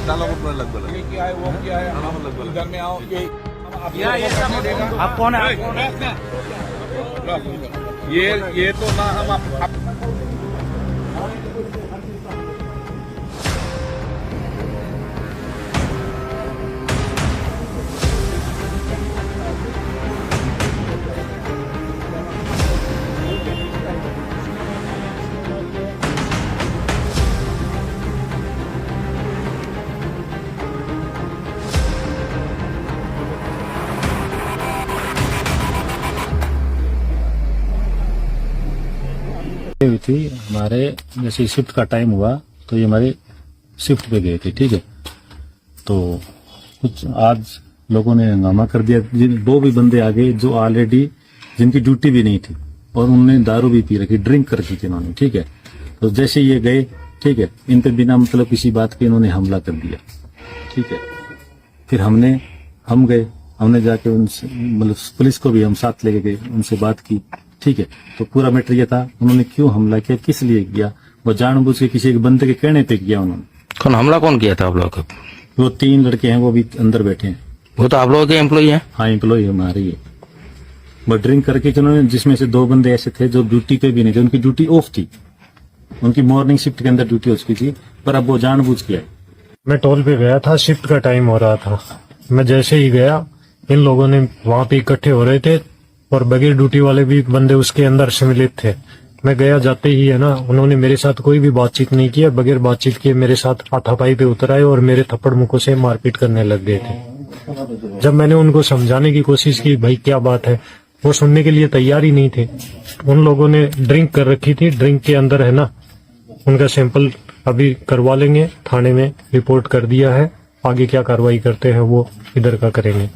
डालो को लग बोला ये क्या है वो क्या है डालो को लग बोला इधर में आओ ये आप कौन है? ये तो ना हम आप हुई थी हमारे जैसे शिफ्ट का टाइम हुआ तो ये हमारे शिफ्ट पे गए थे, ठीक है। तो कुछ आज लोगों ने हंगामा कर दिया, दो भी बंदे आ गए जो ऑलरेडी जिनकी ड्यूटी भी नहीं थी और उन्होंने दारू भी पी रखी, ड्रिंक कर रखी थी इन्होंने, ठीक है। तो जैसे ये गए, ठीक है, इन पे बिना मतलब किसी बात के इन्होंने हमला कर दिया, ठीक है। फिर हम गए, हमने जाके उनसे मतलब पुलिस को भी हम साथ लेके गए, उनसे बात की, ठीक है। तो पूरा मैटर ये था उन्होंने क्यों हमला किया, किस लिए किया, वो जानबूझ के किसी एक बंदे के कहने पे किया उन्होंने। कौन हमला कौन किया था आप लोग? वो 3 लड़के हैं, वो भी अंदर बैठे हैं। वो तो आप लोगों के एम्प्लॉई हैं? हाँ, एम्प्लॉय हमारे ही है। वो ड्रिंक करके जिन्होंने, जिसमें से 2 बंदे ऐसे थे जो ड्यूटी पे भी नहीं थे, उनकी ड्यूटी ऑफ थी, उनकी मॉर्निंग शिफ्ट के अंदर ड्यूटी हो चुकी थी, पर अब वो जानबूझ के आए। मैं टोल पे गया था, शिफ्ट का टाइम हो रहा था। मैं जैसे ही गया, इन लोगों ने वहां पे इकट्ठे हो रहे थे और बगैर ड्यूटी वाले भी बंदे उसके अंदर सम्मिलित थे। मैं गया, जाते ही है ना, उन्होंने मेरे साथ कोई भी बातचीत नहीं किया, बगैर बातचीत किए मेरे साथ हाथापाई पे उतर आए और मेरे थप्पड़ मुक्कों से मारपीट करने लग गए थे। जब मैंने उनको समझाने की कोशिश की भाई क्या बात है, वो सुनने के लिए तैयार ही नहीं थे। उन लोगों ने ड्रिंक कर रखी थी, ड्रिंक के अंदर है ना, उनका सैंपल अभी करवा लेंगे, थाने में रिपोर्ट कर दिया है, आगे क्या कार्रवाई करते हैं वो इधर का करेंगे।